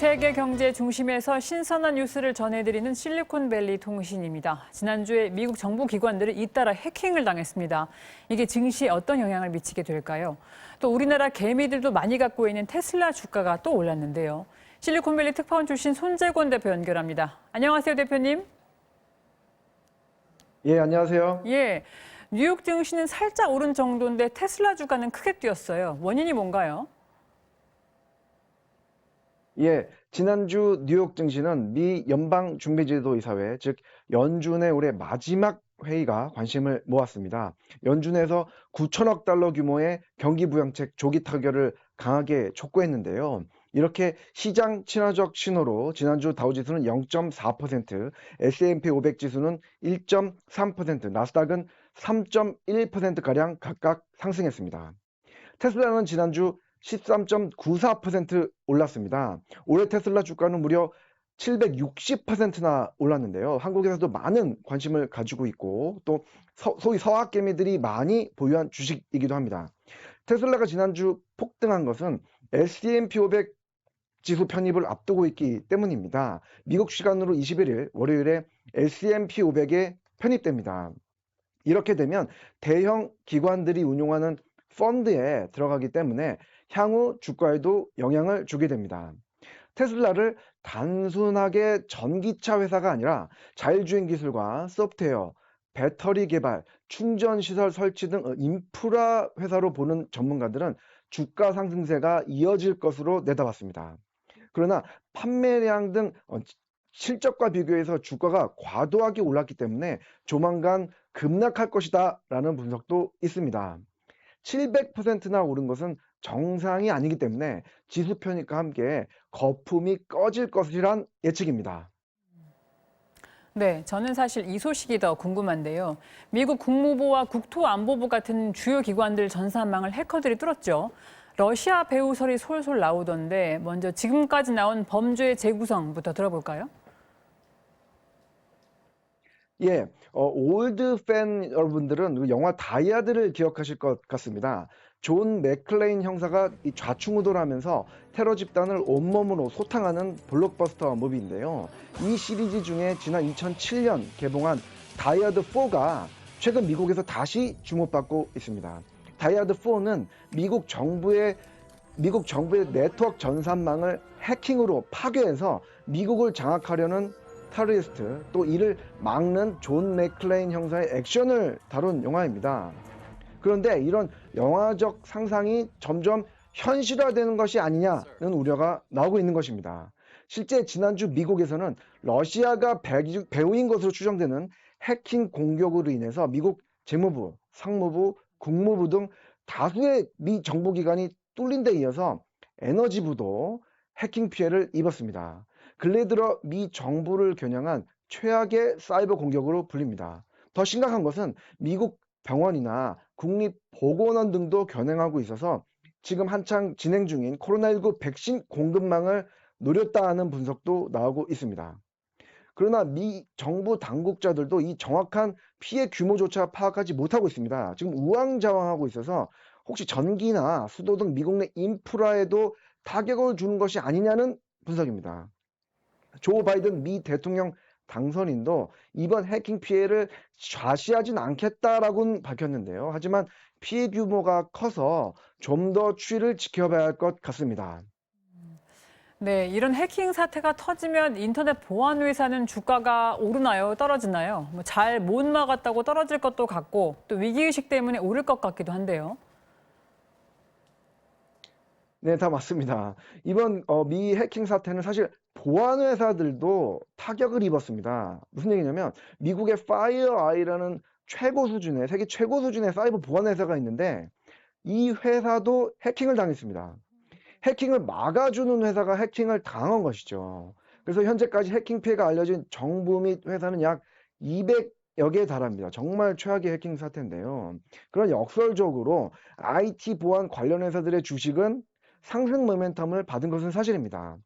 세계 경제 중심에서 신선한 뉴스를 전해드리는 실리콘밸리 통신입니다. 지난주에 미국 정부 기관들이 잇따라 해킹을 당했습니다. 이게 증시에 어떤 영향을 미치게 될까요? 또 우리나라 개미들도 많이 갖고 있는 테슬라 주가가 또 올랐는데요. 실리콘밸리 특파원 출신 손재권 대표 연결합니다. 안녕하세요, 대표님. 예, 안녕하세요. 예, 뉴욕 증시는 살짝 오른 정도인데 테슬라 주가는 크게 뛰었어요. 원인이 뭔가요? 예, 지난주 뉴욕 증시는 미 연방준비제도이사회, 즉 연준의 올해 마지막 회의가 관심을 모았습니다. 연준에서 9천억 달러 규모의 경기 부양책 조기 타결을 강하게 촉구했는데요. 이렇게 시장 친화적 신호로 지난주 다우지수는 0.4%, S&P 500 지수는 1.3%, 나스닥은 3.1%가량 각각 상승했습니다. 테슬라는 지난주 13.94% 올랐습니다. 올해 테슬라 주가는 무려 760%나 올랐는데요. 한국에서도 많은 관심을 가지고 있고 또 소위 서학개미들이 많이 보유한 주식이기도 합니다. 테슬라가 지난주 폭등한 것은 S&P 500 지수 편입을 앞두고 있기 때문입니다. 미국 시간으로 21일 월요일에 S&P 500에 편입됩니다. 이렇게 되면 대형 기관들이 운용하는 펀드에 들어가기 때문에 향후 주가에도 영향을 주게 됩니다. 테슬라를 단순하게 전기차 회사가 아니라 자율주행 기술과 소프트웨어, 배터리 개발, 충전 시설 설치 등 인프라 회사로 보는 전문가들은 주가 상승세가 이어질 것으로 내다봤습니다. 그러나 판매량 등 실적과 비교해서 주가가 과도하게 올랐기 때문에 조만간 급락할 것이다 라는 분석도 있습니다. 700%나 오른 것은 정상이 아니기 때문에 지수 편입과 함께 거품이 꺼질 것이란 예측입니다. 네, 저는 사실 이 소식이 더 궁금한데요. 미국 국무부와 국토안보부 같은 주요 기관들 전산망을 해커들이 뚫었죠. 러시아 배후설이 솔솔 나오던데 먼저 지금까지 나온 범죄의 재구성부터 들어볼까요? 예, 올드 팬 여러분들은 영화 다이아드를 기억하실 것 같습니다. 존 맥클레인 형사가 이 좌충우돌 하면서 테러 집단을 온몸으로 소탕하는 블록버스터 무비인데요. 이 시리즈 중에 지난 2007년 개봉한 다이아드4가 최근 미국에서 다시 주목받고 있습니다. 다이아드4는 미국 정부의 네트워크 전산망을 해킹으로 파괴해서 미국을 장악하려는 테러리스트, 또 이를 막는 존 맥클레인 형사의 액션을 다룬 영화입니다. 그런데 이런 영화적 상상이 점점 현실화되는 것이 아니냐는 우려가 나오고 있는 것입니다. 실제 지난주 미국에서는 러시아가 배후인 것으로 추정되는 해킹 공격으로 인해서 미국 재무부, 상무부, 국무부 등 다수의 미 정보기관이 뚫린 데 이어서 에너지부도 해킹 피해를 입었습니다. 근래 들어 미 정부를 겨냥한 최악의 사이버 공격으로 불립니다. 더 심각한 것은 미국 병원이나 국립보건원 등도 겨냥하고 있어서 지금 한창 진행 중인 코로나19 백신 공급망을 노렸다는 분석도 나오고 있습니다. 그러나 미 정부 당국자들도 이 정확한 피해 규모조차 파악하지 못하고 있습니다. 지금 우왕좌왕하고 있어서 혹시 전기나 수도 등 미국 내 인프라에도 타격을 주는 것이 아니냐는 분석입니다. 조 바이든 미 대통령 당선인도 이번 해킹 피해를 좌시하진 않겠다라고는 밝혔는데요. 하지만 피해 규모가 커서 좀 더 추이를 지켜봐야 할 것 같습니다. 네, 이런 해킹 사태가 터지면 인터넷 보안 회사는 주가가 오르나요? 떨어지나요? 잘 못 막았다고 떨어질 것도 같고 또 위기의식 때문에 오를 것 같기도 한데요. 네, 다 맞습니다. 이번 미 해킹 사태는 사실 보안 회사들도 타격을 입었습니다. 무슨 얘기냐면 미국의 파이어아이라는 세계 최고 수준의 사이버 보안 회사가 있는데 이 회사도 해킹을 당했습니다. 해킹을 막아주는 회사가 해킹을 당한 것이죠. 그래서 현재까지 해킹 피해가 알려진 정부 및 회사는 약 200여 개에 달합니다. 정말 최악의 해킹 사태인데요. 그런 역설적으로 IT 보안 관련 회사들의 주식은 상승 모멘텀을 받은 것은 사실입니다.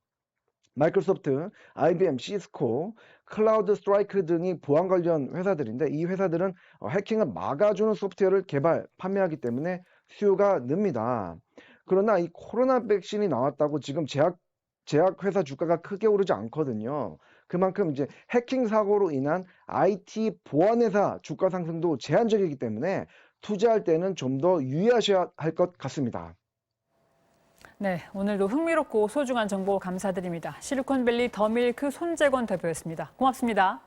마이크로소프트, IBM, 시스코, 클라우드 스트라이크 등이 보안 관련 회사들인데 이 회사들은 해킹을 막아주는 소프트웨어를 개발, 판매하기 때문에 수요가 늡니다. 그러나 이 코로나 백신이 나왔다고 지금 제약회사 주가가 크게 오르지 않거든요. 그만큼 이제 해킹 사고로 인한 IT 보안회사 주가 상승도 제한적이기 때문에 투자할 때는 좀 더 유의하셔야 할 것 같습니다. 네, 오늘도 흥미롭고 소중한 정보 감사드립니다. 실리콘밸리 더밀크 손재권 대표였습니다. 고맙습니다.